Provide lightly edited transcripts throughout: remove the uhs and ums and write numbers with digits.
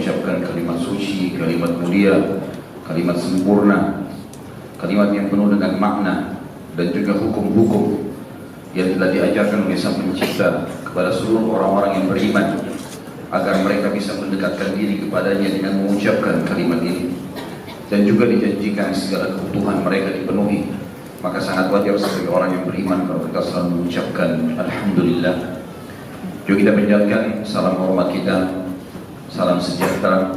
mengucapkan kalimat suci, kalimat mulia, kalimat sempurna, kalimat yang penuh dengan makna dan juga hukum-hukum yang telah diajarkan oleh Sang Pencipta kepada seluruh orang-orang yang beriman, agar mereka bisa mendekatkan diri kepadanya dengan mengucapkan kalimat ini. Dan juga dijanjikan segala kebutuhan mereka dipenuhi. Maka sangat wajar sebagai orang yang beriman kalau kita selalu mengucapkan Alhamdulillah. Juga kita panjatkan salam hormat kita, salam sejahtera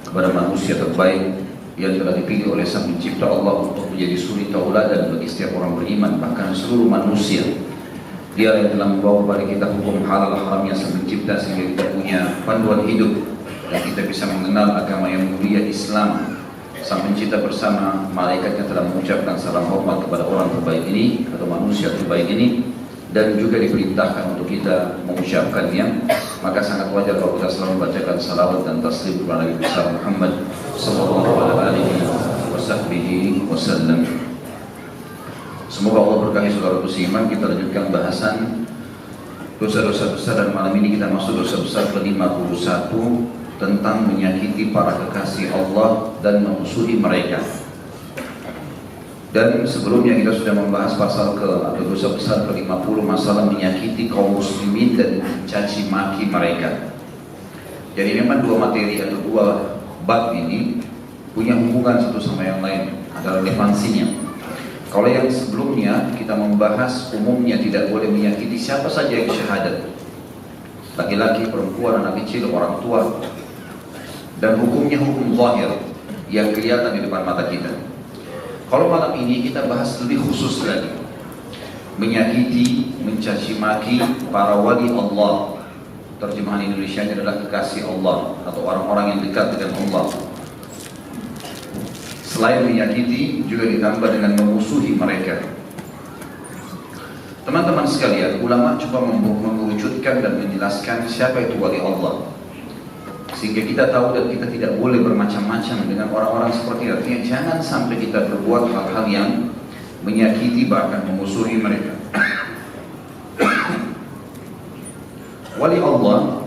kepada manusia terbaik yang telah dipilih oleh Sang Pencipta Allah untuk menjadi suri tauladan bagi setiap orang beriman, bahkan seluruh manusia. Dia yang telah membawa kepada kita hukum halal haramnya Sang Pencipta sehingga kita punya panduan hidup dan kita bisa mengenal agama yang mulia Islam. Sang Pencipta bersama malaikatnya telah mengucapkan salam hormat kepada orang terbaik ini atau manusia terbaik ini, dan juga diperintahkan untuk kita mengucapkannya. Maka sangat wajar kalau kita selalu membacakan salawat dan taslim kepada Nabi besar Muhammad sallallahu alaihi wasallam. Semoga Allah berkahi saudara beriman. Kita lanjutkan bahasan dosa-dosa besar, dan malam ini kita masuk dosa besar ke-51 tentang menyakiti para kekasih Allah dan memusuhi mereka. Dan sebelumnya kita sudah membahas pasal atau dosa besar ke-50, masalah menyakiti kaum muslimin dan mencaci maki mereka. Jadi memang dua materi atau dua bab ini punya hubungan satu sama yang lain, ada relevansinya. Kalau yang sebelumnya kita membahas umumnya tidak boleh menyakiti siapa saja yang syahadat, laki-laki, perempuan, anak kecil, orang tua, dan hukumnya hukum zahir yang kelihatan di depan mata kita. Kalau malam ini kita bahas lebih khusus lagi, menyakiti, mencaci maki para wali Allah. Terjemahan Indonesianya adalah kekasih Allah atau orang-orang yang dekat dengan Allah. Selain menyakiti, juga ditambah dengan memusuhi mereka. Teman-teman sekalian, ulama coba mengerucutkan dan menjelaskan siapa itu wali Allah, sehingga kita tahu dan kita tidak boleh bermacam-macam dengan orang-orang seperti itu. Artinya jangan sampai kita berbuat hal-hal yang menyakiti bahkan memusuhi mereka. Wali Allah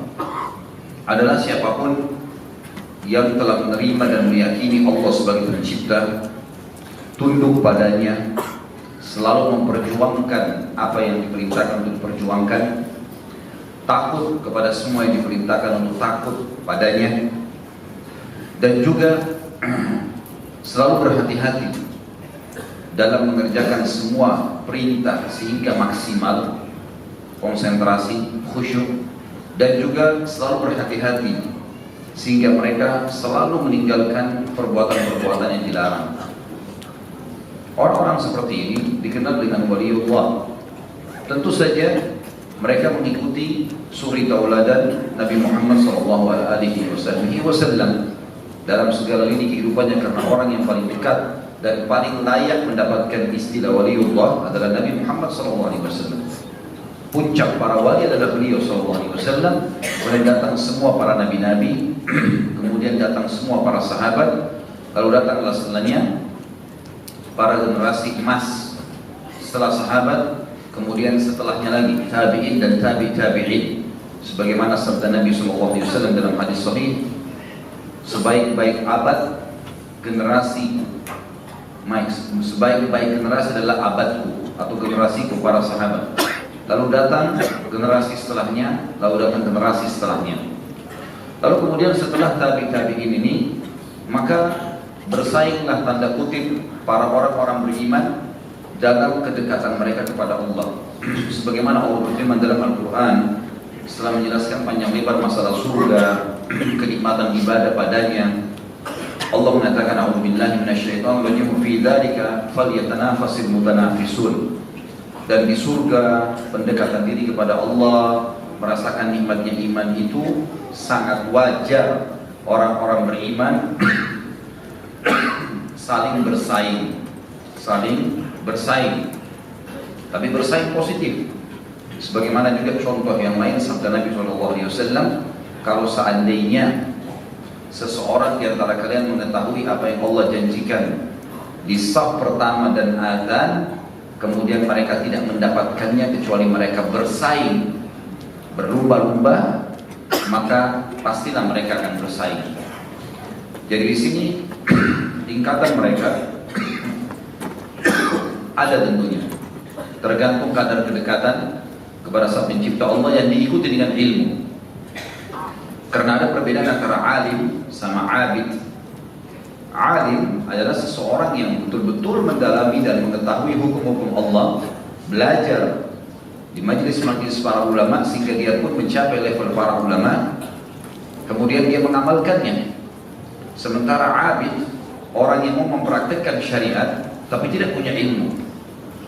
adalah siapapun yang telah menerima dan meyakini Allah sebagai pencipta, tunduk padanya, selalu memperjuangkan apa yang diperintahkan untuk diperjuangkan, takut kepada semua yang diperintahkan untuk takut padanya, dan juga selalu berhati-hati dalam mengerjakan semua perintah sehingga maksimal, konsentrasi, khusyuk, dan juga selalu berhati-hati sehingga mereka selalu meninggalkan perbuatan-perbuatan yang dilarang. Orang-orang seperti ini dikenal dengan waliullah. Tentu saja mereka mengikuti suri tauladan Nabi Muhammad SAW dalam segala lini kehidupannya, karena orang yang paling dekat dan paling layak mendapatkan istilah waliullah adalah Nabi Muhammad SAW. Puncak para wali adalah beliau SAW. Kemudian datang semua para nabi-nabi, kemudian datang semua para sahabat, lalu datanglah setelahnya para generasi emas setelah sahabat, kemudian setelahnya lagi tabi'in dan tabi'in. Sebagaimana sabda Nabi SAW dalam hadis sahih, sebaik-baik abad generasi, sebaik-baik generasi adalah abadku atau generasiku para sahabat. Lalu datang generasi setelahnya, lalu datang generasi setelahnya. Lalu kemudian setelah tabi'in ini, maka bersainglah tanda kutip para orang-orang beriman dalam kedekatan mereka kepada Allah. Sebagaimana Allah berfirman dalam Al-Quran setelah menjelaskan panjang lebar masalah surga, kenikmatan ibadah padanya, Allah mengatakan a'udzubillahi minasyaitonir rajim, fi dzalika falyatanafasil mutanafisun. Dan di surga, pendekatan diri kepada Allah, merasakan nikmatnya iman itu sangat wajar orang-orang beriman saling bersaing, tapi bersaing positif. Sebagaimana juga contoh yang lain sabda Nabi SAW, kalau seandainya seseorang di antara kalian mengetahui apa yang Allah janjikan di saf pertama dan adzan, kemudian mereka tidak mendapatkannya kecuali mereka bersaing, berlumba-lumba, maka pastilah mereka akan bersaing. Jadi di sini tingkatan mereka ada tentunya, tergantung kadar kedekatan kepada Sang Pencipta Allah yang diikuti dengan ilmu. Karena ada perbedaan antara alim sama abid. Alim adalah seseorang yang betul-betul mendalami dan mengetahui hukum-hukum Allah, belajar di majelis-majelis para ulama sehingga dia pun mencapai level para ulama, kemudian dia mengamalkannya. Sementara abid, orang yang mau mempraktekkan syariat tapi tidak punya ilmu.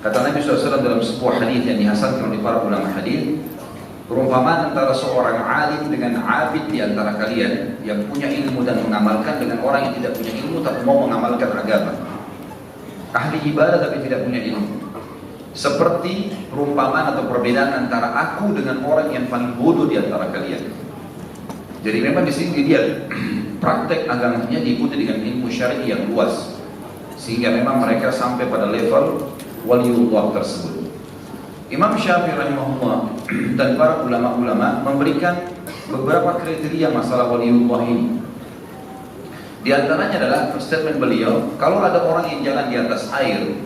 Kata Nabi SAW dalam sebuah hadis yang dihasankan oleh para ulama hadis, perumpamaan antara seorang alim dengan abid di antara kalian yang punya ilmu dan mengamalkan dengan orang yang tidak punya ilmu tapi mau mengamalkan agama. Ahli ibadah tapi tidak punya ilmu. Seperti perumpamaan atau perbedaan antara aku dengan orang yang paling bodoh di antara kalian. Jadi memang di sini dia praktek agamanya diikuti dengan ilmu syar'i yang luas, sehingga memang mereka sampai pada level waliullah tersebut. Imam Syafi'i rahimahullah dan para ulama-ulama memberikan beberapa kriteria masalah waliullah ini. Di antaranya adalah statement beliau, kalau ada orang yang jalan di atas air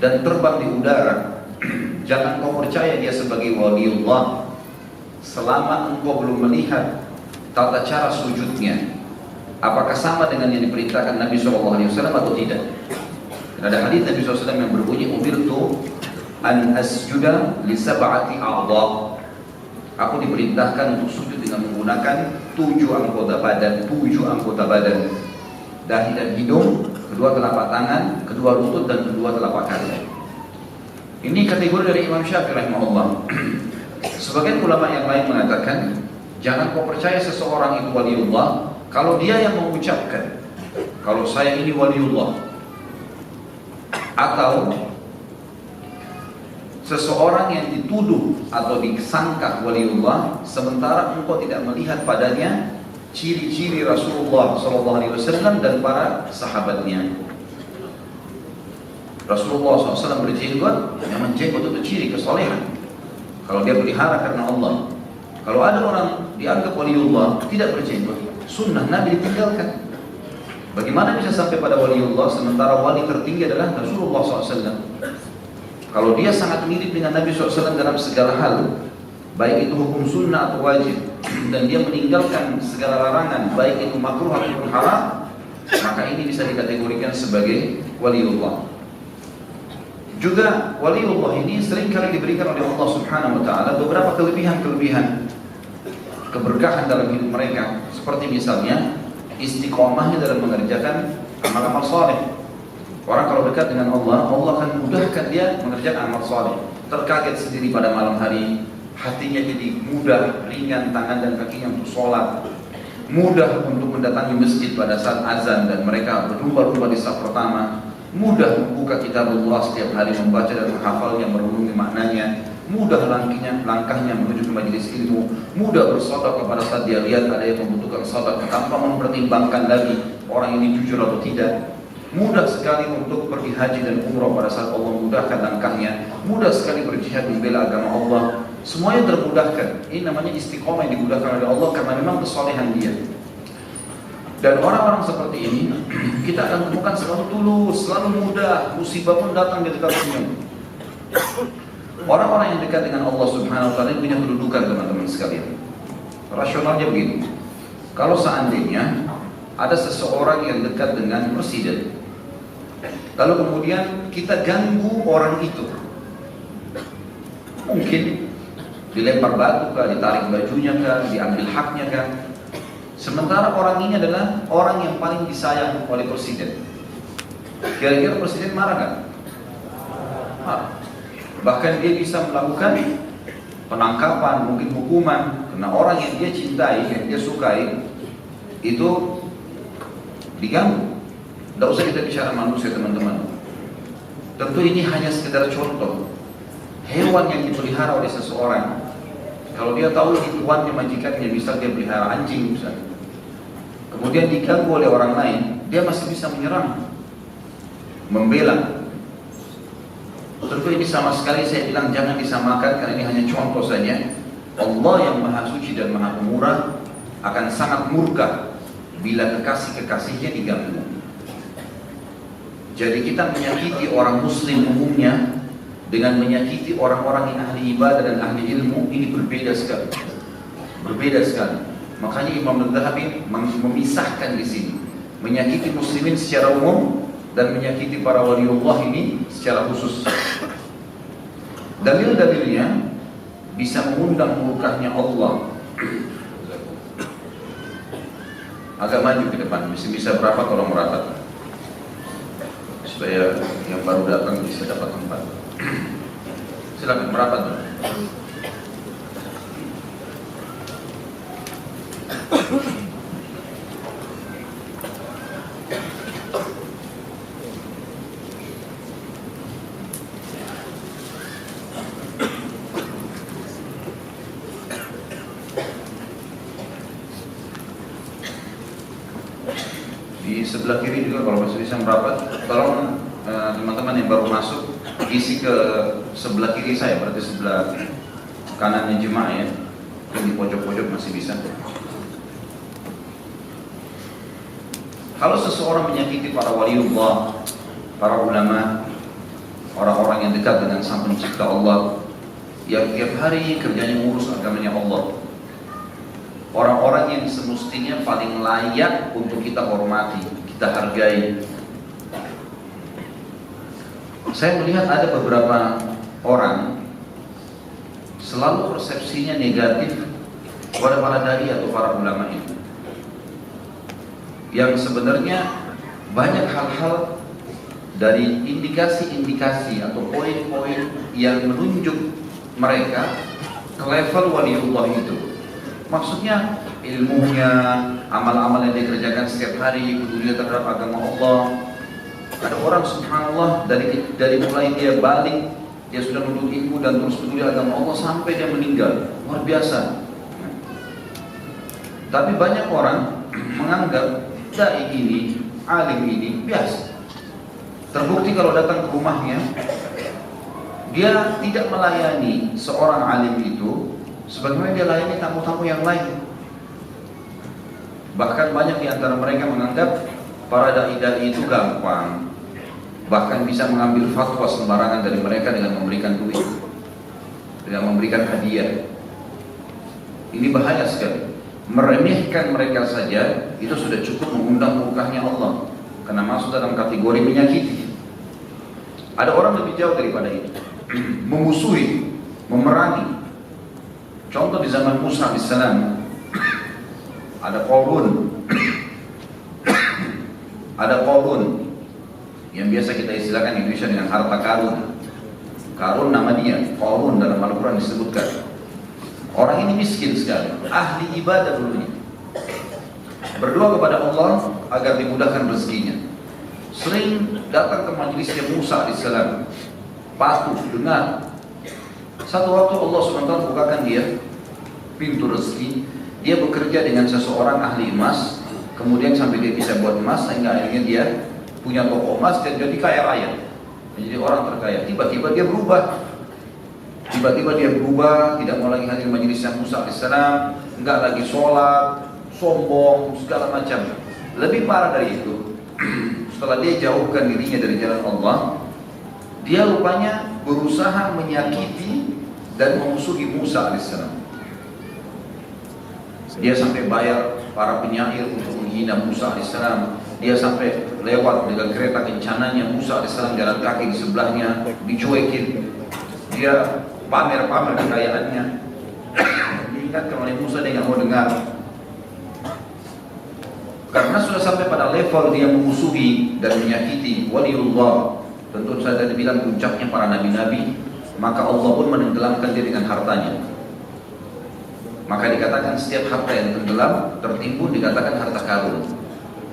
dan terbang di udara, jangan kau percaya dia sebagai waliullah selama engkau belum melihat tata cara sujudnya, apakah sama dengan yang diperintahkan Nabi SAW atau tidak. Dan ada hadis Nabi SAW yang berbunyi, umirtu an asjuda li sab'ati a'dha. Aku diperintahkan untuk sujud dengan menggunakan 7 anggota badan, dahi dan hidung, kedua telapak tangan, kedua lutut dan kedua telapak kaki. Ini kategori dari Imam Syafi'i rahimahullah. Sebagian ulama yang lain mengatakan, jangan kau percaya seseorang itu waliullah kalau dia yang mengucapkan kalau saya ini waliullah, atau seseorang yang dituduh atau disangka waliullah sementara engkau tidak melihat padanya ciri-ciri Rasulullah SAW dan para sahabatnya. Rasulullah SAW berjenggot, memang jenggot itu ciri kesolehan kalau dia pelihara karena Allah. Kalau ada orang dianggap waliullah tidak berjenggot, sunnah Nabi ditinggalkan. Bagaimana bisa sampai pada waliullah sementara wali tertinggi adalah Rasulullah SAW? Kalau dia sangat mirip dengan Nabi SAW dalam segala hal, baik itu hukum sunnah atau wajib, dan dia meninggalkan segala larangan, baik itu makruh ataupun haram, maka ini bisa dikategorikan sebagai waliullah. Juga waliullah ini seringkali diberikan oleh Allah Subhanahu wa Ta'ala beberapa kelebihan-kelebihan, keberkahan dalam hidup mereka, seperti misalnya istiqomahnya dalam mengerjakan amal-amal saleh. Orang kalau dekat dengan Allah, Allah akan mudahkan dia mengerjakan amal saleh. Terkaget sendiri pada malam hari, hatinya jadi mudah, ringan tangan dan kakinya untuk sholat, mudah untuk mendatangi masjid pada saat azan dan mereka berlumba-lumba di saf pertama, mudah membuka kitabullah setiap hari membaca dan menghafalnya, merenungi maknanya, mudah langkahnya menuju ke majelis ilmu, mudah bersedekah pada saat dia lihat ada yang membutuhkan sedekah tanpa mempertimbangkan lagi orang ini jujur atau tidak. Mudah sekali untuk pergi haji dan umrah pada saat Allah mudahkan langkahnya, mudah sekali berjihad membela agama Allah. Semuanya termudahkan. Ini namanya istiqomah yang dimudahkan oleh Allah karena memang kesolehan dia. Dan orang-orang seperti ini kita akan temukan selalu tulus, selalu mudah, musibah pun datang di dekat senyum. Orang-orang yang dekat dengan Allah Subhanahu wa Ta'ala punya kedudukan, teman-teman sekalian. Rasionalnya begini, kalau seandainya ada seseorang yang dekat dengan presiden, lalu kemudian kita ganggu orang itu, mungkin dilempar batu kah, ditarik bajunya kah, diambil haknya kah. Sementara orang ini adalah orang yang paling disayang oleh presiden. Kira-kira presiden marah nggak? Marah. Bahkan dia bisa melakukan penangkapan, mungkin hukuman, karena orang yang dia cintai, yang dia sukai itu diganggu. Tidak usah kita bicara manusia, teman-teman. Tentu ini hanya sekedar contoh. Hewan yang dipelihara oleh seseorang, kalau dia tahu di tuannya, majikannya, bisa dia pelihara anjing misalnya, kemudian diganggu oleh orang lain, dia masih bisa menyerang, membela. Tentu ini sama sekali saya bilang jangan disamakan, karena ini hanya contoh saja. Allah yang maha suci dan maha pemurah akan sangat murka bila kekasih-kekasihnya diganggu. Jadi kita menyakiti orang muslim umumnya dengan menyakiti orang-orang yang ahli ibadah dan ahli ilmu, ini berbeda sekali. Berbeda sekali. Makanya Imam Al-Dhahabi memisahkan di sini, menyakiti muslimin secara umum dan menyakiti para waliullah ini secara khusus. Dalil-dalilnya bisa mengundang murkahnya Allah. Agak maju ke depan, bisa berapa kalau merapat, supaya yang baru datang bisa dapat tempat. Silakan merapat dulu. Di sebelah kiri juga kalau masih bisa merapat, tolong teman-teman yang baru masuk isi ke sebelah kiri saya, berarti sebelah kanannya jemaah ya. Di pojok-pojok masih bisa. Kalau seseorang menyakiti para waliullah, para ulama, orang-orang yang dekat dengan Sang Pencipta Allah, yang tiap hari kerjanya ngurus agamanya Allah, orang-orang yang semestinya paling layak untuk kita hormati, kita hargai. Saya melihat ada beberapa orang selalu persepsinya negatif kepada para dai atau para ulama itu, yang sebenarnya banyak hal-hal dari indikasi-indikasi atau poin-poin yang menunjuk mereka ke level waliullah itu. Maksudnya ilmunya, amal-amal yang dikerjakan setiap hari, peduli terhadap agama Allah. Ada orang subhanallah dari mulai dia balik, dia sudah menuntut ilmu dan terus peduli agama Allah sampai dia meninggal, luar biasa. Tapi banyak orang menganggap dai ini, alim ini biasa. Terbukti kalau datang ke rumahnya, dia tidak melayani seorang alim itu sebagaimana dia layani tamu-tamu yang lain. Bahkan banyak di antara mereka menganggap para dai-dai itu gampang, bahkan bisa mengambil fatwa sembarangan dari mereka dengan memberikan duit, dengan memberikan hadiah. Ini bahaya sekali. Meremehkan mereka saja itu sudah cukup mengundang murkahnya Allah, karena masuk dalam kategori menyakiti. Ada orang lebih jauh daripada itu, memusuhi, memerangi. Contoh di zaman Musa alaihissalam, ada Qarun yang biasa kita istilahkan di Indonesia dengan harta karun. Karun nama dia, Qarun dalam Al-Quran disebutkan. Orang ini miskin sekali, ahli ibadah dulunya. Berdoa kepada Allah agar dimudahkan rezekinya. Sering datang ke majelisnya Musa alaihissalam, patuh, dengar. Satu waktu Allah SWT bukakan dia pintu rezeki. Dia bekerja dengan seseorang ahli emas, kemudian sampai dia bisa buat emas, sehingga akhirnya dia punya toko emas dan jadi kaya raya, menjadi orang terkaya. Tiba-tiba dia berubah. Tidak mau lagi hadir majelis Musa alaihissalam, enggak lagi sholat, sombong, segala macam. Lebih parah dari itu, setelah dia jauhkan dirinya dari jalan Allah, dia rupanya berusaha menyakiti dan memusuhi Musa alaihissalam. Dia sampai bayar para penyair untuk menghina Musa alaihissalam. Dia sampai lewat dengan kereta kencananya Musa alaihissalam jalan kaki di sebelahnya, dicuekin. Dia pamer-pamer kekayaannya. Diingatkan oleh Musa, dia nggak mau dengar. Karena sudah sampai pada level dia memusuhi dan menyakiti waliullah. Tentu saja dibilang puncaknya para nabi-nabi, maka Allah pun menenggelamkan dia dengan hartanya. Maka dikatakan setiap harta yang tenggelam tertimbun dikatakan harta karun,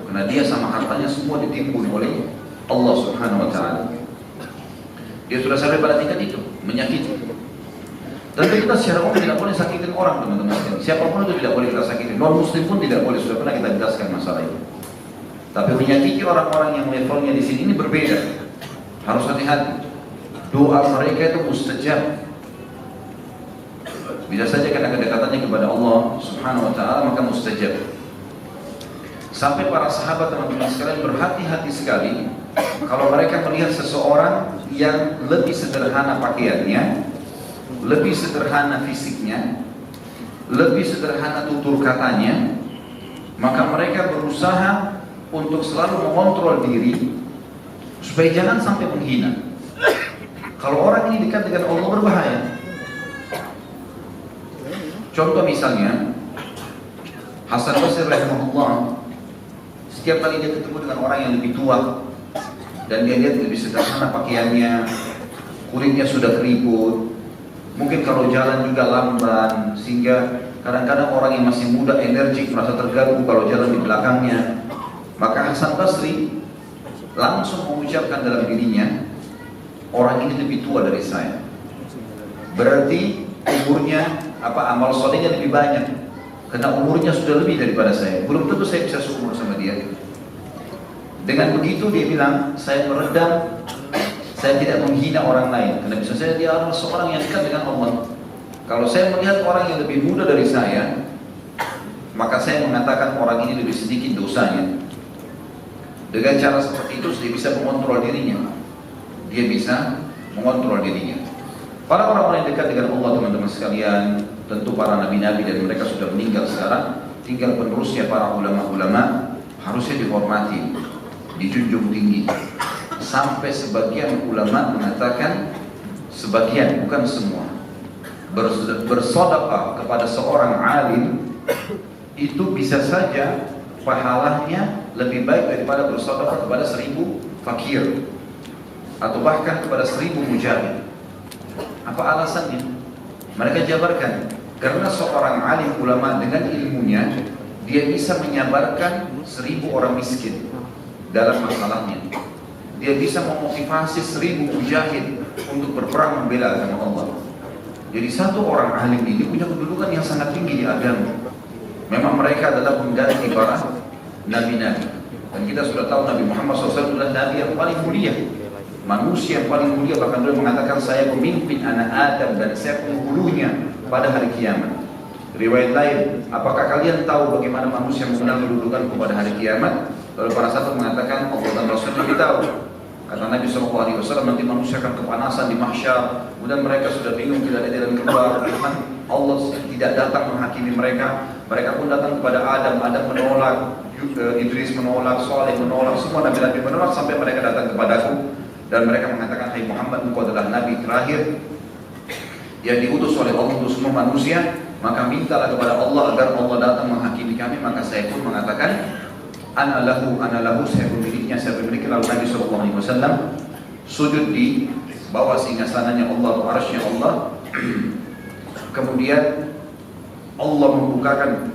karena dia sama hartanya semua ditimbun oleh Allah Subhanahu wa Ta'ala. Dia sudah sampai pada tingkat itu, menyakiti. Tentu kita secara umum tidak boleh sakitin orang, teman-teman. Siapapun itu tidak boleh kita sakitin. Non muslim pun tidak boleh, sudah pernah kita jelaskan masalah itu. Tapi menyakiti orang-orang yang levelnya di sini ini berbeda. Harus hati-hati. Doa mereka itu mustajab. Bisa saja karena kedekatannya kepada Allah Subhanahu wa Ta'ala, maka mustajab. Sampai para sahabat teman-teman sekalian berhati-hati sekali kalau mereka melihat seseorang yang lebih sederhana pakaiannya, lebih sederhana fisiknya, lebih sederhana tutur katanya, maka mereka berusaha untuk selalu mengontrol diri supaya jangan sampai menghina. Kalau orang ini dekat dengan Allah berbahaya. Contoh misalnya Hasan Basri rahimahullah, setiap kali dia ketemu dengan orang yang lebih tua dan dia lihat lebih sederhana pakaiannya, kulitnya sudah keriput, mungkin kalau jalan juga lamban, sehingga kadang-kadang orang yang masih muda energik merasa terganggu kalau jalan di belakangnya, maka Hasan Basri langsung mengucapkan dalam dirinya, orang ini lebih tua dari saya, berarti umurnya amal solehnya lebih banyak, karena umurnya sudah lebih daripada saya, belum tentu saya bisa seumur sama dia. Dengan begitu dia bilang, saya meredam, saya tidak menghina orang lain, karena bisa saja dia adalah seorang yang dekat dengan Allah. Kalau saya melihat orang yang lebih muda dari saya, maka saya mengatakan orang ini lebih sedikit dosanya. Dengan cara seperti itu dia bisa mengontrol dirinya. Dia bisa mengontrol dirinya. Para orang-orang yang dekat dengan Allah, teman-teman sekalian, tentu para nabi-nabi dan mereka sudah meninggal sekarang, tinggal penerusnya para ulama-ulama harusnya dihormati, dijunjung tinggi. Sampai sebagian ulama mengatakan, sebagian bukan semua, bersedekah kepada seorang alim itu bisa saja pahalanya lebih baik daripada bersedekah kepada 1000 fakir atau bahkan kepada 1000 mujahid. Apa alasannya? Mereka jabarkan, karena seorang alim ulama dengan ilmunya dia bisa menyabarkan 1000 orang miskin dalam masalahnya. Dia bisa memotivasi 1000 mujahid untuk berperang membela agama Allah. Jadi satu orang alim ini punya kedudukan yang sangat tinggi di agama. Memang mereka adalah pengganti para nabi-nabi. Dan kita sudah tahu Nabi Muhammad SAW adalah nabi yang paling mulia, manusia yang paling mulia. Bahkan beliau mengatakan, saya pemimpin anak Adam dan saya penghulunya pada hari kiamat. Riwayat lain, apakah kalian tahu bagaimana manusia mengenal kedudukan pada hari kiamat? Lalu para sahabat mengatakan, Allah dan Rasul lebih tahu. Kata Nabi SAW, nanti manusia akan kepanasan di mahsyar, kemudian mereka sudah bingung, tidak ada jalan keluar. Allah tidak datang menghakimi mereka. Mereka pun datang kepada Adam, Adam menolak, Idris menolak, Saleh menolak, semua nabi-nabi menolak, sampai mereka datang kepadaku. Dan mereka mengatakan, hai Muhammad, engkau adalah nabi terakhir yang diutus oleh Allah untuk semua manusia, maka mintalah kepada Allah agar Allah datang menghakimi kami. Maka saya pun mengatakan, ana lahu, saya pemiliknya, saya pemilik. Lalu Nabi SAW sujud di bawah singgasananya Allah, arsy-nya Allah. Kemudian Allah membukakan,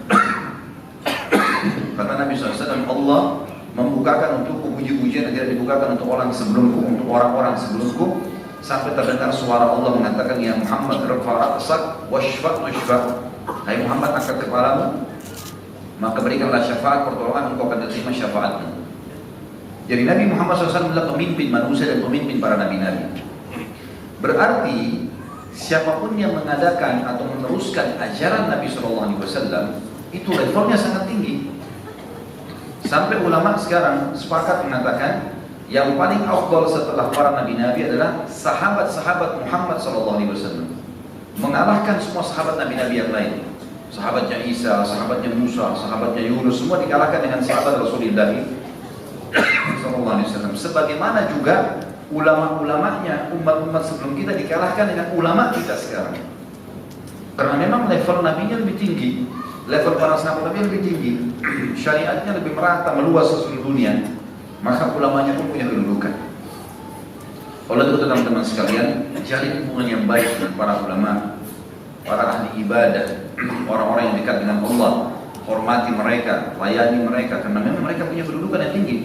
kata Nabi SAW, Allah membukakan untukku puji-pujian yang tidak dibukakan untuk orang sebelumku, untuk orang-orang sebelumku, sampai terdengar suara Allah mengatakan, ya Muhammad, rafa' ra'sak washfa' tushfa'. Hai Muhammad, angkat kepalamu, maka berikanlah syafaat, pertolongan, engkau akan terima syafaatmu. Jadi Nabi Muhammad SAW adalah pemimpin manusia dan pemimpin para nabi-nabi. Berarti siapapun yang mengadakan atau meneruskan ajaran Nabi SAW itu levelnya sangat tinggi. Sampai ulama sekarang sepakat mengatakan yang paling afdal setelah para nabi-nabi adalah sahabat-sahabat Muhammad SAW, mengalahkan semua sahabat nabi-nabi yang lain. Sahabatnya Isa, sahabatnya Musa, sahabatnya Yunus, semua dikalahkan dengan sahabat Rasulullah SAW. Sebagaimana juga ulama-ulamanya umat-umat sebelum kita dikalahkan dengan ulama kita sekarang. Karena memang level nabinya lebih tinggi, level para sahabat nabi lebih tinggi, syariatnya lebih merata, meluas ke seluruh dunia. Maka ulamanya pun punya kedudukan. Oleh itu teman-teman sekalian, jalin hubungan yang baik dengan para ulama, para ahli ibadah, orang-orang yang dekat dengan Allah. Hormati mereka, layani mereka, karena memang mereka punya kedudukan yang tinggi.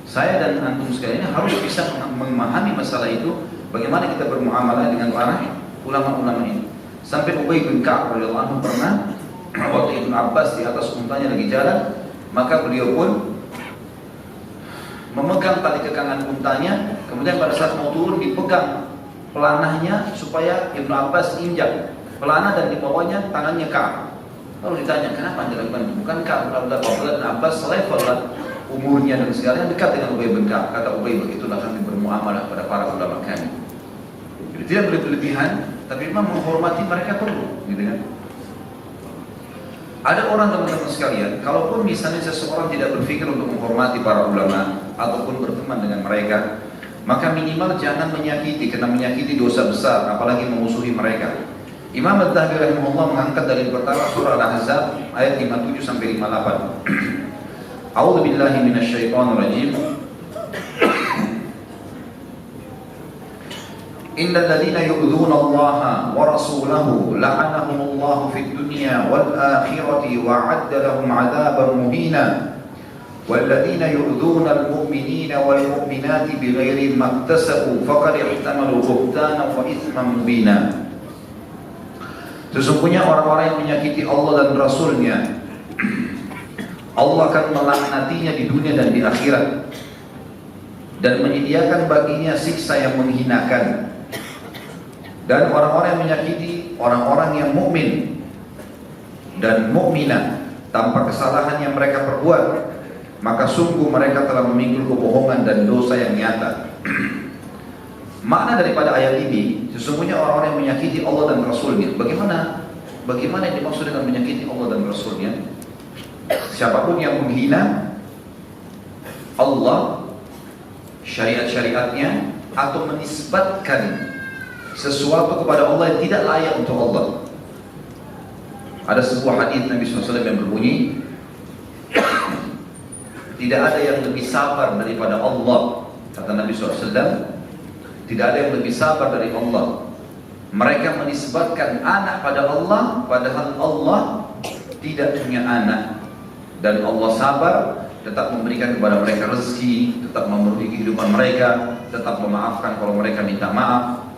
Saya dan antum sekalian harus bisa memahami masalah itu, bagaimana kita bermuamalah dengan para ulama-ulama ini. Sampai Ubay bin Ka'ab radhiyallahu anhu pernah, waktu Ibnu Abbas di atas untanya lagi jalan, maka beliau pun memegang tali kekangan untanya, kemudian pada saat mau turun dipegang pelanahnya supaya Ibnu Abbas injak pelana dan di bawahnya tangannya Ka'ab. Lalu ditanya, kenapa Anda lakukan itu? Bukankah Abdullah bin Abbas selevel umurnya dan segalanya dekat dengan Ubay bin Ka'ab? Kata Ubay, begitulah kami bermuamalah pada para ulama kami. Jadi tidak berlebihan, tapi memang menghormati mereka perlu, gitu kan? Ada orang teman-teman sekalian, kalaupun misalnya seseorang tidak berpikir untuk menghormati para ulama ataupun berteman dengan mereka, maka minimal jangan menyakiti, karena menyakiti dosa besar, apalagi memusuhi mereka. Imam Adz-Dzahabi rahimahullah mengangkat dari pertama surah Al-Ahzab ayat 57 sampai 58. A'udzu billahi minasyaitonir rajim. Innal ladzina yu'dzuna Allaha wa rasulahu la'anahumullahu fid dunya wal akhirati wa 'adda lahum 'adzaban muhina. والذين يؤذون المؤمنين والمؤمنات بغير ما اكتسبوا فقد احتملوا بهتانا وإثما مبينا. Sesungguhnya orang-orang yang menyakiti Allah dan Rasul-Nya, Allah akan melaknatinya di dunia dan di akhirat, dan menyediakan baginya siksa yang menghinakan. Dan orang-orang yang menyakiti orang-orang yang mukmin dan mukminah tanpa kesalahan yang mereka perbuat, maka sungguh mereka telah memikul kebohongan dan dosa yang nyata. Makna daripada ayat ini, sesungguhnya orang-orang yang menyakiti Allah dan Rasul-Nya. Bagaimana yang dimaksud dengan menyakiti Allah dan Rasul-Nya? Siapapun yang menghina Allah, syariat-syariatnya, atau menisbatkan sesuatu kepada Allah yang tidak layak untuk Allah. Ada sebuah hadis Nabi SAW yang berbunyi, tidak ada yang lebih sabar daripada Allah, kata Nabi SAW. Tidak ada yang lebih sabar dari Allah. Mereka menisbatkan anak pada Allah, padahal Allah tidak punya anak. Dan Allah sabar, tetap memberikan kepada mereka rezeki, tetap memenuhi kehidupan mereka, tetap memaafkan kalau mereka minta maaf.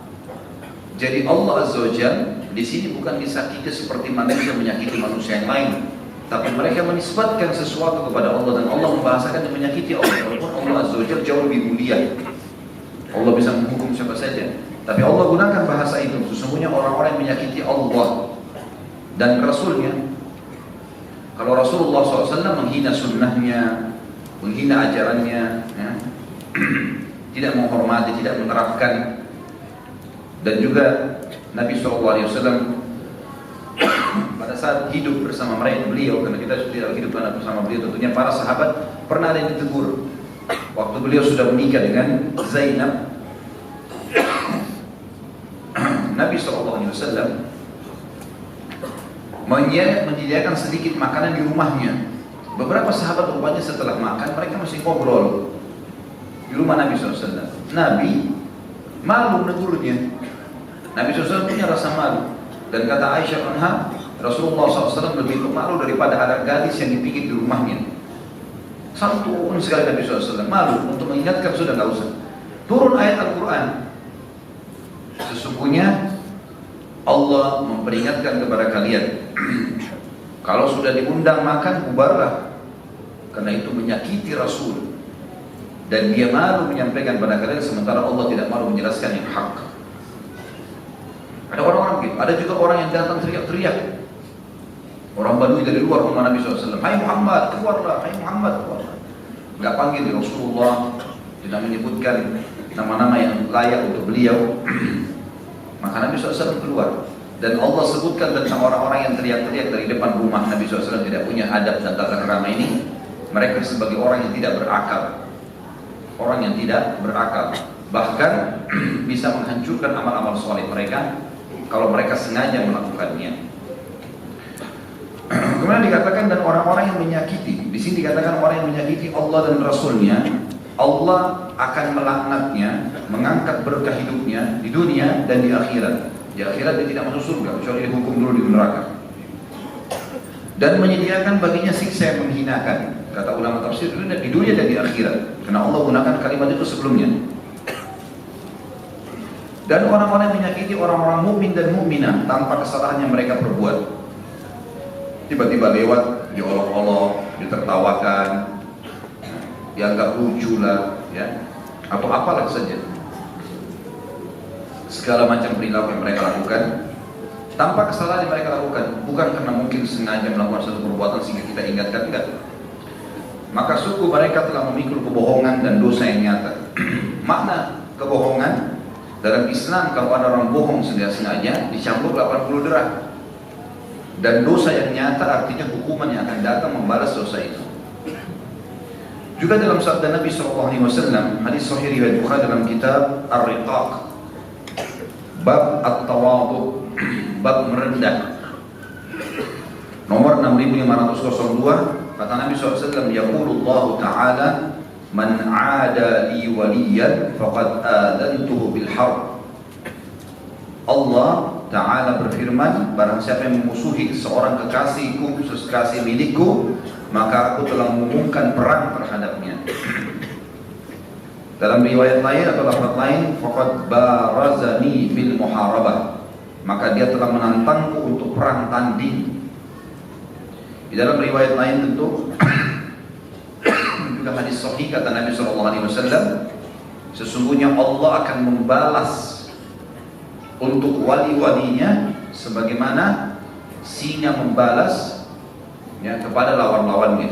Jadi Allah Azza wa Jalla di sini bukan disakiti seperti manusia menyakiti manusia yang lain, tapi mereka menisbatkan sesuatu kepada Allah, dan Allah membahasakan yang menyakiti Allah. Walaupun Allah Azza wa Jalla jauh lebih mulia, Allah bisa menghukum siapa saja, tapi Allah gunakan bahasa itu. Sesungguhnya orang-orang yang menyakiti Allah dan Rasul-Nya. Kalau Rasulullah SAW menghina sunnahnya, menghina ajarannya, ya, tidak menghormati, tidak menerapkan. Dan juga Nabi SAW pada saat hidup bersama beliau, karena kita tidak hidup bersama beliau, tentunya para sahabat pernah ada yang ditegur waktu beliau sudah menikah dengan Zainab. Nabi SAW menyediakan sedikit makanan di rumahnya. Beberapa sahabat rupanya setelah makan mereka masih ngobrol di rumah Nabi SAW. Nabi malu menegurnya. Nabi SAW punya rasa malu, dan kata Aisyah anha, Rasulullah SAW lebih malu daripada anak gadis yang dipikir di rumahnya. Santun sekali Nabi SAW, malu untuk mengingatkan, sudah nggak usah. Turun ayat Al-Quran, sesungguhnya Allah memperingatkan kepada kalian, kalau sudah diundang makan, bubarlah, karena itu menyakiti Rasul, dan dia malu menyampaikan pada kalian, sementara Allah tidak malu menjelaskan yang hak. Ada orang-orang begitu, ada juga orang yang datang teriak-teriak, orang Badui dari luar rumah Nabi SAW, hai Muhammad, keluarlah, hai Muhammad, keluarlah. Nggak panggil Rasulullah, tidak menyebutkan nama-nama yang layak untuk beliau. Maka Nabi SAW keluar, dan Allah sebutkan tentang orang-orang yang teriak-teriak dari depan rumah Nabi SAW, tidak punya adab dan tata krama ini. Mereka sebagai orang yang tidak berakal, orang yang tidak berakal, bahkan bisa menghancurkan amal-amal soleh mereka kalau mereka sengaja melakukannya. Kemudian dikatakan, dan orang-orang yang menyakiti, di sini dikatakan orang yang menyakiti Allah dan Rasul-Nya, Allah akan melaknatnya, mengangkat berkah hidupnya di dunia dan di akhirat. Di akhirat dia tidak masuk surga, kecuali dihukum dulu di neraka. Dan menyediakan baginya siksa yang menghinakan. Kata ulama tafsir, di dunia dan di akhirat, karena Allah gunakan kalimat itu sebelumnya. Dan orang-orang yang menyakiti orang-orang mukmin dan mukminah tanpa kesalahan yang mereka perbuat. Tiba-tiba lewat, diolok-olok, ditertawakan, dianggap lucu lah, ya, atau apalah saja. Segala macam perilaku yang mereka lakukan, tanpa kesalahan yang mereka lakukan, bukan karena mungkin sengaja melakukan satu perbuatan sehingga kita ingatkan, tidak. Maka suku mereka telah memikul kebohongan dan dosa yang nyata. Makna kebohongan dalam Islam, kalau ada orang bohong sengaja dicambuk 80 derah. Dan dosa yang nyata artinya hukuman yang akan datang membalas dosa itu. Juga dalam sabda Nabi SAW, hadis sahih riwayat Bukhari dalam kitab Ar-Riqaq, bab at-tawadhu, bab merendah, nomor 6502, kata Nabi SAW, yaqulullahu ta'ala, man 'ada li waliyan faqad adantuhu bil harb. Allah Ta'ala berfirman, barang siapa yang memusuhi seorang kekasihku, kekasih milikku, maka aku telah mengumumkan perang terhadapnya. Dalam riwayat lain atau lafaz lain, faqad barazani bil muharabah, maka dia telah menantangku untuk perang tanding. Di dalam riwayat lain tentu juga hadis sahih, kata Nabi SAW, sesungguhnya Allah akan membalas untuk wali-walinya sebagaimana singa membalas kepada lawan-lawannya.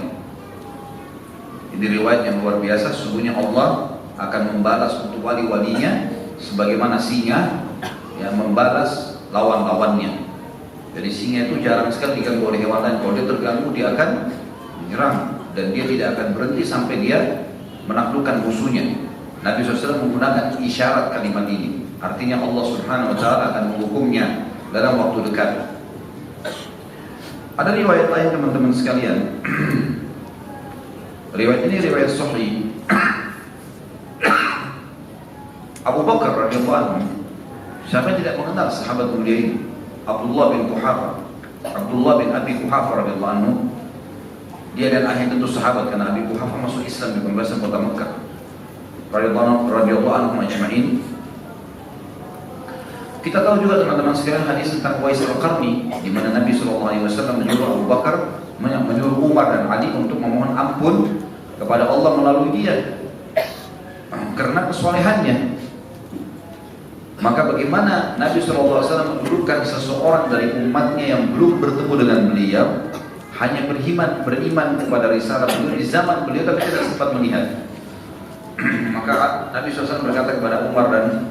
Ini riwayat yang luar biasa. Sesungguhnya Allah akan membalas untuk wali-walinya sebagaimana singa yang membalas lawan-lawannya. Jadi singa itu jarang sekali diganggu oleh hewan lain. Kalau dia terganggu, dia akan menyerang dan dia tidak akan berhenti sampai dia menaklukkan musuhnya. Nabi SAW menggunakan isyarat kalimat ini. Artinya Allah Subhanahu wa Ta'ala akan menghukumnya dalam waktu dekat. Ada riwayat lain teman-teman sekalian. Riwayat ini riwayat sahih. Abu Bakar radhiyallahu anhu, siapa yang tidak mengenal sahabat mulia ini? Abdullah bin Quhafa, Abdullah bin Abi Quhafa radhiyallahu anhu. Dia dan ayahnya tentu sahabat, karena Abi Quhafa masuk Islam di pembebasan kota Mekah. Radhiyallahu anhu ajma'in. Kita tahu juga teman-teman sekalian hadis tentang Uwais al-Qarni, di mana Nabi SAW menyuruh Abu Bakar, menyuruh Umar dan Ali untuk memohon ampun kepada Allah melalui dia karena kesolehannya. Maka bagaimana Nabi SAW mendudukkan seseorang dari umatnya yang belum bertemu dengan beliau, hanya beriman kepada risalah beliau di zaman beliau tapi tidak sempat melihat. Maka Nabi SAW berkata kepada Umar dan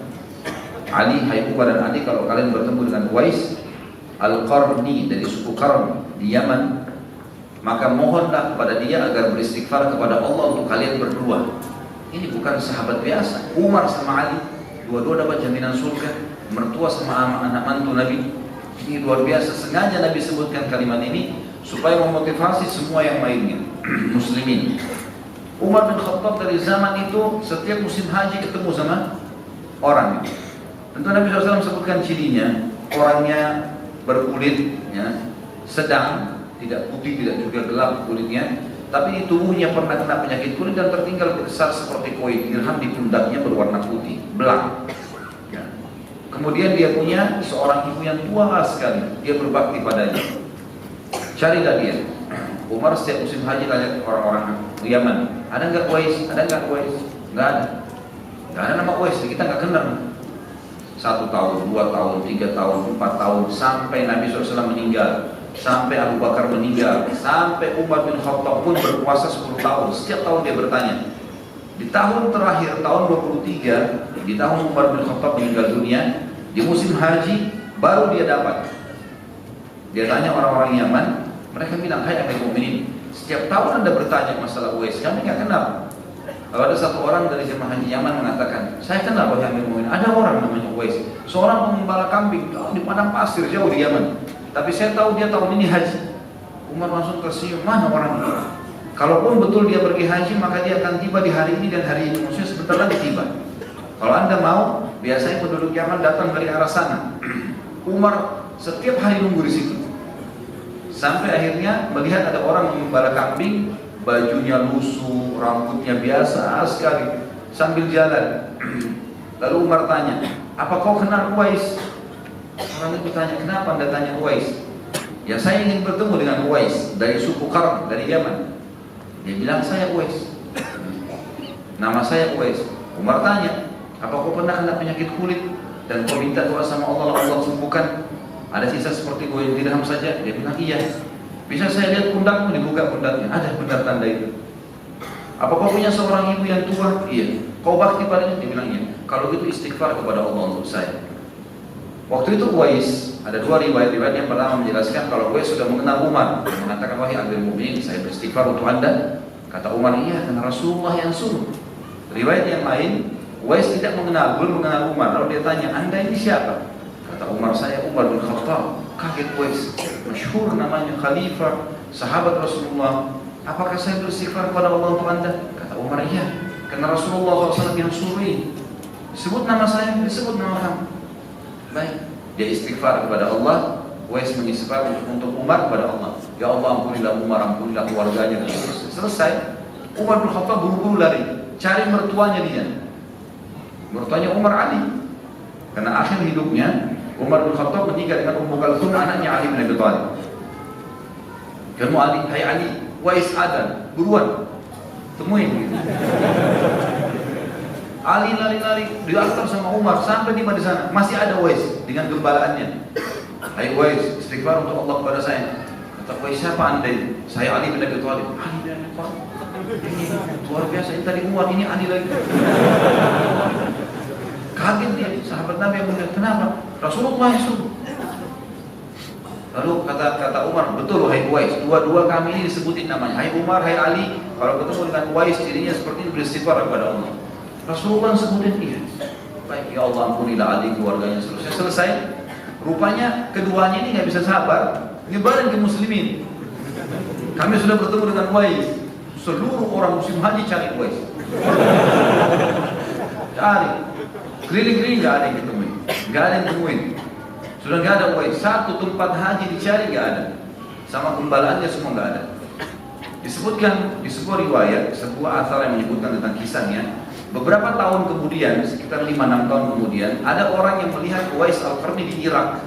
Ali, hai Umar dan Ali, kalau kalian bertemu dengan Uwais al-Qarni dari suku Qarn di Yaman, maka mohonlah kepada dia agar beristighfar kepada Allah untuk kalian berdua. Ini bukan sahabat biasa. Umar sama Ali, dua-dua dapat jaminan surga. Mertua sama anak mantu Nabi. Ini luar biasa. Sengaja Nabi sebutkan kalimat ini supaya memotivasi semua yang lainnya, muslimin. Umar bin Khattab dari zaman itu setiap musim haji ketemu sama orang. Tentu Nabi SAW sebutkan cirinya, orangnya berkulit sedang, tidak putih, tidak juga gelap kulitnya, tapi di tubuhnya pernah kena penyakit kulit dan tertinggal besar seperti koin dirham di pundaknya berwarna putih, belang. Kemudian dia punya seorang ibu yang tua sekali, dia berbakti padanya. Carilah dia. Umar setiap musim haji tanya orang-orang Yaman, ada nggak Uwais? Ada nggak Uwais? Nggak ada. Nggak ada nama Uwais, kita nggak kenal. 1 tahun, 2 tahun, 3 tahun, 4 tahun, sampai Nabi SAW meninggal, sampai Abu Bakar meninggal, sampai Umar bin Khattab pun berpuasa 10 tahun. Setiap tahun dia bertanya. Di tahun terakhir, tahun 23, di tahun Umar bin Khattab meninggal dunia, di musim haji baru dia dapat. Dia tanya orang-orang Yaman, mereka bilang, hai ahli mukminin, setiap tahun Anda bertanya masalah Uwais, kami nggak kenal. Kalau ada satu orang dari jemaah haji Yaman mengatakan, saya kenal wahai Amir Mu'minin, ada orang namanya Uwais, seorang pengembala kambing di padang pasir jauh di Yaman, tapi saya tahu dia tahun ini haji. Umar langsung tersenyum, mana orang ini? Kalaupun betul dia pergi haji, maka dia akan tiba di hari ini dan hari ini, maksudnya sebentar lagi tiba. Kalau Anda mau, biasanya penduduk Yaman datang dari arah sana. Umar setiap hari nunggu di situ, sampai akhirnya melihat ada orang mengembala kambing, bajunya lusuh, rambutnya biasa sekali, sambil jalan. Lalu Umar tanya, apa kau kenal Uwais? Orang itu tanya, kenapa Anda tanya Uwais? Ya saya ingin bertemu dengan Uwais dari suku Qarn, dari Yaman. Dia bilang, saya Uwais, nama saya Uwais. Umar tanya, apa kau pernah kena penyakit kulit dan kau minta doa sama Allah, Allah sembuhkan? Ada sisa seperti koin dirham saja? Dia bilang iya. Bisa saya lihat pundakmu? Dibuka pundaknya, ada benar tanda itu. Apa kau punya seorang ibu yang tua? Iya. Kau bakti padanya? Dia bilang iya. Kalau gitu istighfar kepada Allah untuk saya. Waktu itu Uwais, ada dua riwayat yang pertama menjelaskan kalau Uwais sudah mengenal Umar, dia mengatakan, wahai Amirul Mukminin, saya beristighfar untuk anda. Kata Umar, iya, karena Rasulullah yang suruh. Riwayat yang lain, Uwais tidak mengenal, belum mengenal Umar. Lalu dia tanya, anda ini siapa? Kata Umar, saya Umar bin Khattab. Kaget Uwais, masyhur namanya, khalifah, sahabat Rasulullah. Apakah saya beristighfar kepada Allah untuk anda? Kata Umar, iya, karena Rasulullah SAW yang suruh. Sebut nama saya, disebut nama kamu. Baik, dia istighfar kepada Allah. Uwais mengistighfar untuk Umar kepada Allah. Ya Allah, ampunilah Umar, ampunilah keluarganya. Selesai. Umar bin Khattab buru-buru lari, cari mertuanya dia. Mertuanya Umar Ali. Karena akhir hidupnya Umar bin Khattab menikah dengan Ummu Kalsum, anaknya Ali bin Abi Thalib. Kamu Ali, hai Ali, Uwais ada, buruan, temuin. Ali lari-lari diantar sama Umar sampai tiba di sana, masih ada Uwais dengan gembalaannya. Hai Uwais, istighfar untuk Allah kepada saya. Kata Uwais, siapa anda ini? Saya Ali bin Abi Thalib. Ali bin Abi Thalib. Luar biasa, ini tadi Umar, ini Ali lagi. Kaget dia, sahabat Nabi yang mulia. Kenapa? Rasulullah yang suruh. Lalu kata Umar, betul hai Uwais, dua-dua kami ini disebutin namanya. Hai Umar, hai Ali, kalau ketemu dengan Uwais dirinya seperti ini, beristighfar kepada Allah. Rasulullah sebutin iya. Baik, ya Allah ampunilah Ali, keluarganya, seterusnya. Selesai. Rupanya keduanya ini nggak bisa sabar, nyebarin ke muslimin. Kami sudah bertemu dengan Uwais. Seluruh orang muslim haji cari Uwais. Cari. Keliling-keliling nggak ada yang ketemuin, nggak ada yang ketemuin. Sudah nggak ada Uwais. Satu tempat haji dicari nggak ada. Sama gembalaannya semua nggak ada. Disebutkan di sebuah riwayat, sebuah asal yang menyebutkan tentang kisahnya. Beberapa tahun kemudian, sekitar 5-6 tahun kemudian, ada orang yang melihat Uwais Al-Qarni di Irak.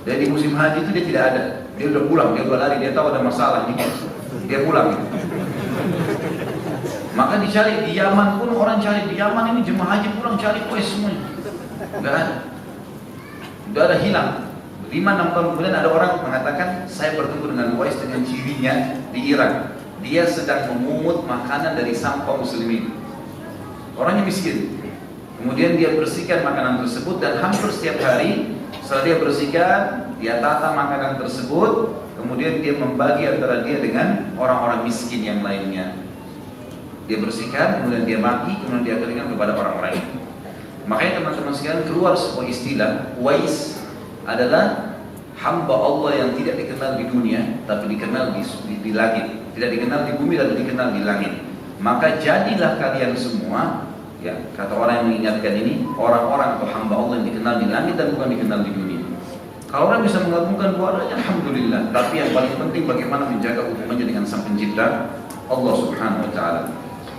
Dan di musim haji itu dia tidak ada. Dia udah pulang, dia udah lari, dia tahu ada masalah ini. Dia pulang. Maka dicari di Yaman pun, orang cari di Yaman ini jemaah haji pulang cari Uwais semuanya. Enggak ada. Udah ada hilang. 5-6 tahun kemudian ada orang mengatakan, saya bertemu dengan Uwais dengan cirinya di Irak. Dia sedang memungut makanan dari sampah muslimin. Orangnya miskin. Kemudian dia bersihkan makanan tersebut dan hampir setiap hari setelah dia bersihkan, dia tata makanan tersebut, kemudian dia membagi antara dia dengan orang-orang miskin yang lainnya. Dia bersihkan, kemudian dia bagi, kemudian dia berikan kepada orang lain. Makanya teman-teman sekalian keluar sebuah istilah, Uwais adalah hamba Allah yang tidak dikenal di dunia, tapi dikenal di langit. Tidak dikenal di bumi, tapi dikenal di langit. Maka jadilah kalian semua, ya, kata orang yang mengingatkan ini, orang-orang atau hamba Allah yang dikenal di langit dan bukan dikenal di dunia. Kalau orang bisa menggabungkan dua-duanya, alhamdulillah. Tapi yang paling penting bagaimana menjaga hubungannya dengan Sang Pencipta, Allah Subhanahu Wa Taala.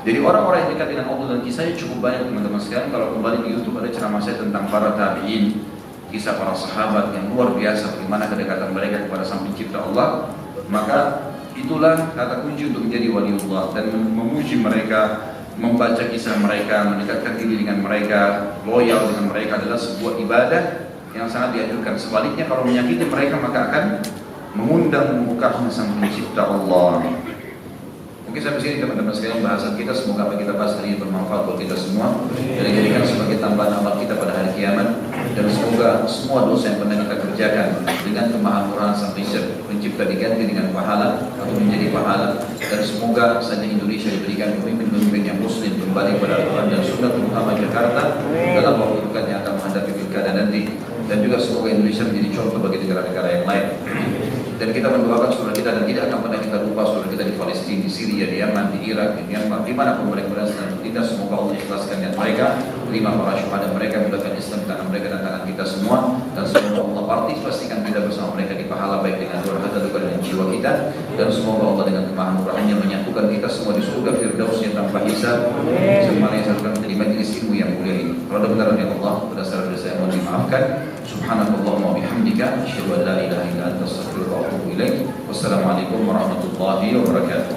Jadi orang-orang yang dekat dengan Allah dan kisahnya cukup banyak teman-teman sekalian. Kalau kembali di YouTube ada ceramah saya tentang para tabi'in, kisah para sahabat yang luar biasa, bagaimana kedekatan mereka kepada Sang Pencipta Allah. Maka itulah kata kunci untuk menjadi waliullah dan memuji mereka, membaca kisah mereka, mendekatkan diri dengan mereka, loyal dengan mereka adalah sebuah ibadah yang sangat dianjurkan. Sebaliknya kalau menyakiti mereka maka akan mengundang murkanya Sang Pencipta Allah. Mungkin sampai sini teman-teman sekalian bahasan kita. Semoga apa kita bahas hari ini bermanfaat buat kita semua dan dijadikan sebagai tambahan amal kita pada hari kiamat. Dan semoga semua dosa yang pernah kita kerjakan dengan kemahamurahan Sang Pencipta diganti dengan pahala atau menjadi pahala. Dan semoga saja Indonesia diberikan pemimpin-pemimpin yang muslim kembali pada Al-Quran dan Sunnah, terutama Jakarta dalam waktu dekat yang akan menghadapi pilkada nanti. Dan juga semoga Indonesia menjadi contoh bagi negara-negara yang lain. Dan kita mendoakan saudara kita dan tidak akan pernah kita lupa saudara kita di Palestina, di Syria, di Yaman, di Irak, di Myanmar, dimanapun mereka berada sedang bertindak. Semoga Allah ikhlaskan niat mereka, terima para syuhada mereka, mudahkan Islam tangan mereka dan tangan kita semua. Dan semoga Allah pastikan kita bersama mereka di pahala baik dengan doa hati juga dengan jiwa kita. Dan semoga Allah dengan kemahamurahannya menyatukan kita semua di surga firdausnya tanpa hisab. Semua yang saya lakukan di majlis ilmu yang mulia ini. Kalau ada benar dari Allah, berdasarkan dari saya mohon dimaafkan. Subhanallahumma bihamdika, asyhadu an la ilaha illa anta, astaghfiruka wa atubu ilaik. Wassalamualaikum warahmatullahi wabarakatuh.